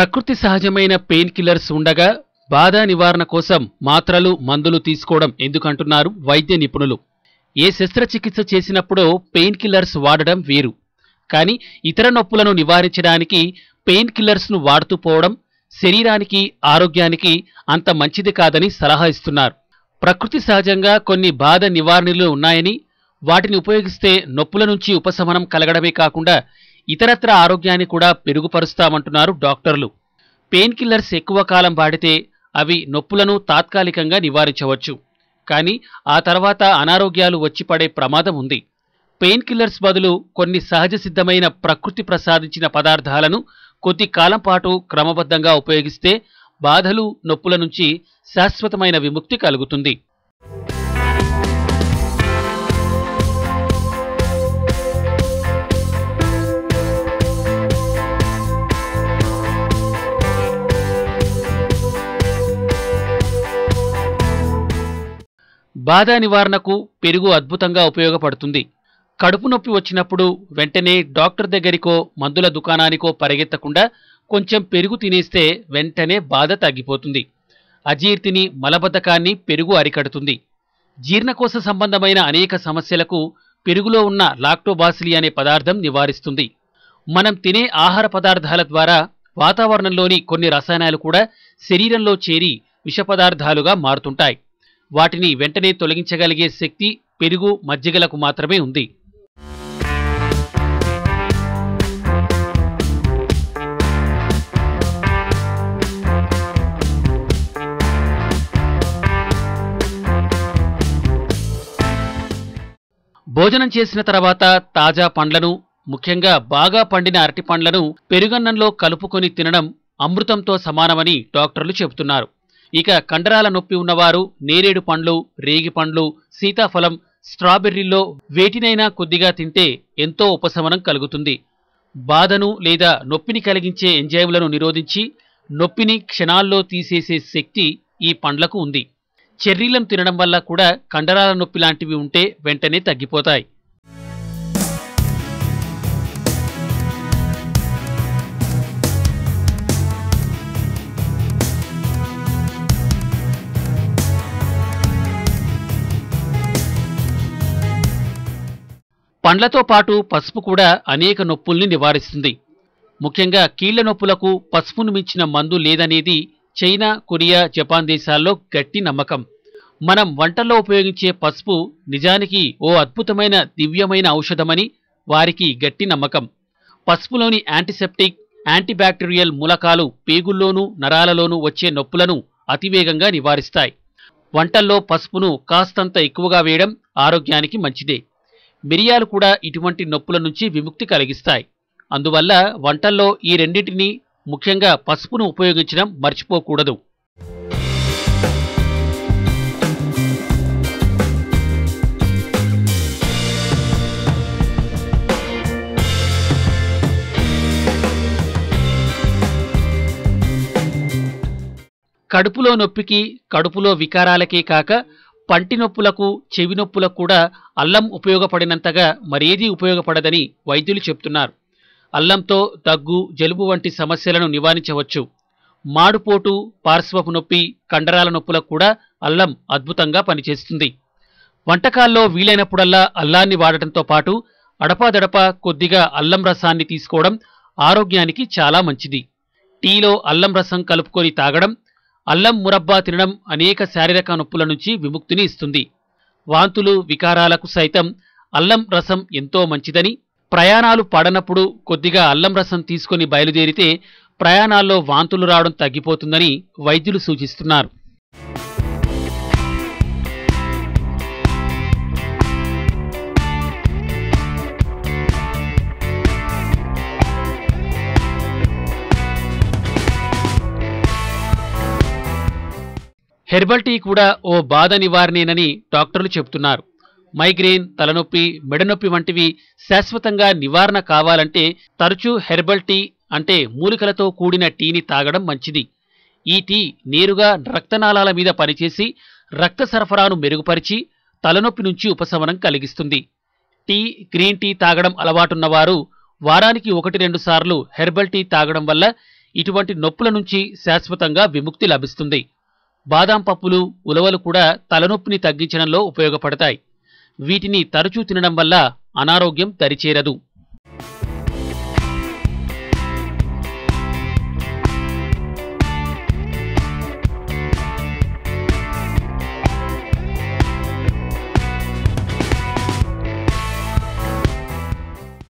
ప్రకృతి సహజమైన pain killers ఉండగా బాధ నివారణ కోసం మాత్రలు మందులు తీసుకోవడం ఎందుకంటున్నారు వైద్య నిపుణులు. ఏ శస్త్రచికిత్స చేసినప్పుడో పెయిన్ కిల్లర్స్ వాడడం వేరు, కానీ ఇతర నొప్పులను నివారించడానికి పెయిన్ కిల్లర్స్ను వాడుతూ పోవడం శరీరానికి ఆరోగ్యానికి అంత మంచిది కాదని సలహా ఇస్తున్నారు. ప్రకృతి సహజంగా కొన్ని బాధ నివారణలు ఉన్నాయని, వాటిని ఉపయోగిస్తే నొప్పుల నుంచి ఉపశమనం కలగడమే కాకుండా ఇతరత్ర ఆరోగ్యాన్ని కూడా మెరుగుపరుస్తామంటున్నారు డాక్టర్లు. పెయిన్ కిల్లర్స్ ఎక్కువ కాలం వాడితే అవి నొప్పులను తాత్కాలికంగా నివారించవచ్చు, కానీ ఆ తర్వాత అనారోగ్యాలు వచ్చి పడే ప్రమాదం ఉంది. పెయిన్ కిల్లర్స్ బదులు కొన్ని సహజ సిద్ధమైన ప్రకృతి ప్రసాదించిన పదార్థాలను కొద్ది కాలం పాటు క్రమబద్ధంగా ఉపయోగిస్తే బాధలు నొప్పుల నుంచి శాశ్వతమైన విముక్తి కలుగుతుంది. బాధ నివారణకు పెరుగు అద్భుతంగా ఉపయోగపడుతుంది. కడుపు నొప్పి వచ్చినప్పుడు వెంటనే డాక్టర్ దగ్గరికో మందుల దుకాణానికో పరిగెత్తకుండా కొంచెం పెరుగు తినేస్తే వెంటనే బాధ తగ్గిపోతుంది. అజీర్తిని, మలబద్ధకాన్ని పెరుగు అరికడుతుంది. జీర్ణకోశ సంబంధమైన అనేక సమస్యలకు పెరుగులో ఉన్న లాక్టోబాసిలి అనే పదార్థం నివారిస్తుంది. మనం తినే ఆహార పదార్థాల ద్వారా వాతావరణంలోని కొన్ని రసాయనాలు కూడా శరీరంలో చేరి విష పదార్థాలుగా మారుతుంటాయి. వాటిని వెంటనే తొలగించగలిగే శక్తి పెరుగు, మజ్జిగలకు మాత్రమే ఉంది. భోజనం చేసిన తర్వాత తాజా పండ్లను, ముఖ్యంగా బాగా పండిన అరటి పండ్లను పెరుగన్నంలో కలుపుకొని తినడం అమృతంతో సమానమని డాక్టర్లు చెబుతున్నారు. ఇక కండరాల నొప్పి ఉన్నవారు నేరేడు పండ్లు, రేగి పండ్లు, సీతాఫలం, స్ట్రాబెర్రీల్లో వేటినైనా కొద్దిగా తింటే ఎంతో ఉపశమనం కలుగుతుంది. బాధను లేదా నొప్పిని కలిగించే ఎంజైములను నిరోధించి నొప్పిని క్షణాల్లో తీసేసే శక్తి ఈ పండ్లకు ఉంది. చెర్రీలను తినడం వల్ల కూడా కండరాల నొప్పి లాంటివి ఉంటే వెంటనే తగ్గిపోతాయి. పండ్లతో పాటు పసుపు కూడా అనేక నొప్పుల్ని నివారిస్తుంది. ముఖ్యంగా కీళ్ల నొప్పులకు పసుపును మించిన మందు లేదనేది చైనా, కొరియా, జపాన్ దేశాల్లో గట్టి నమ్మకం. మనం వంటల్లో ఉపయోగించే పసుపు నిజానికి ఓ అద్భుతమైన దివ్యమైన ఔషధమని వారికి గట్టి నమ్మకం. పసుపులోని యాంటీసెప్టిక్, యాంటీబ్యాక్టీరియల్ మూలకాలు పేగుల్లోనూ నరాలలోనూ వచ్చే నొప్పులను అతివేగంగా నివారిస్తాయి. వంటల్లో పసుపును కాస్తంత ఎక్కువగా వేయడం ఆరోగ్యానికి మంచిదే. మిరియాలు కూడా ఇటువంటి నొప్పుల నుంచి విముక్తి కలిగిస్తాయి. అందువల్ల వంటల్లో ఈ రెండింటినీ, ముఖ్యంగా పసుపును ఉపయోగించడం మర్చిపోకూడదు. కడుపులో నొప్పికి, కడుపులో వికారాలకే కాక పంటి నొప్పులకు, చెవి నొప్పులకు కూడా అల్లం ఉపయోగపడినంతగా మరేదీ ఉపయోగపడదని వైద్యులు చెప్తున్నారు. అల్లంతో దగ్గు, జలుబు వంటి సమస్యలను నివారించవచ్చు. మాడుపోటు, పార్శ్వపు నొప్పి, కండరాల నొప్పులకు కూడా అల్లం అద్భుతంగా పనిచేస్తుంది. వంటకాల్లో వీలైనప్పుడల్లా అల్లాన్ని వాడటంతో పాటు అడపాదడపా కొద్దిగా అల్లం రసాన్ని తీసుకోవడం ఆరోగ్యానికి చాలా మంచిది. టీలో అల్లం రసం కలుపుకొని తాగడం, అల్లం మురబ్బా తినడం అనేక శారీరక నొప్పుల నుంచి విముక్తిని ఇస్తుంది. వాంతులు, వికారాలకు సైతం అల్లం రసం ఎంతో మంచిదని, ప్రయాణాలు పడనప్పుడు కొద్దిగా అల్లం రసం తీసుకొని బయలుదేరితే ప్రయాణాల్లో వాంతులు రావడం తగ్గిపోతుందని వైద్యులు సూచిస్తున్నారు. హెర్బల్ టీ కూడా ఓ బాధ నివారణేనని డాక్టర్లు చెబుతున్నారు. మైగ్రేన్, తలనొప్పి, మెడనొప్పి వంటివి శాశ్వతంగా నివారణ కావాలంటే తరచూ హెర్బల్ టీ అంటే మూలికలతో కూడిన టీని తాగడం మంచిది. ఈ టీ నేరుగా రక్తనాళాల మీద పనిచేసి రక్త సరఫరాను మెరుగుపరిచి తలనొప్పి నుంచి ఉపశమనం కలిగిస్తుంది. టీ, గ్రీన్ టీ తాగడం అలవాటున్నవారు వారానికి 1-2 సార్లు హెర్బల్ టీ తాగడం వల్ల ఇటువంటి నొప్పుల నుంచి శాశ్వతంగా విముక్తి లభిస్తుంది. బాదాం పప్పులు, ఉలవలు కూడా తలనొప్పిని తగ్గించడంలో ఉపయోగపడతాయి. వీటిని తరచూ తినడం వల్ల అనారోగ్యం దరిచేరదు.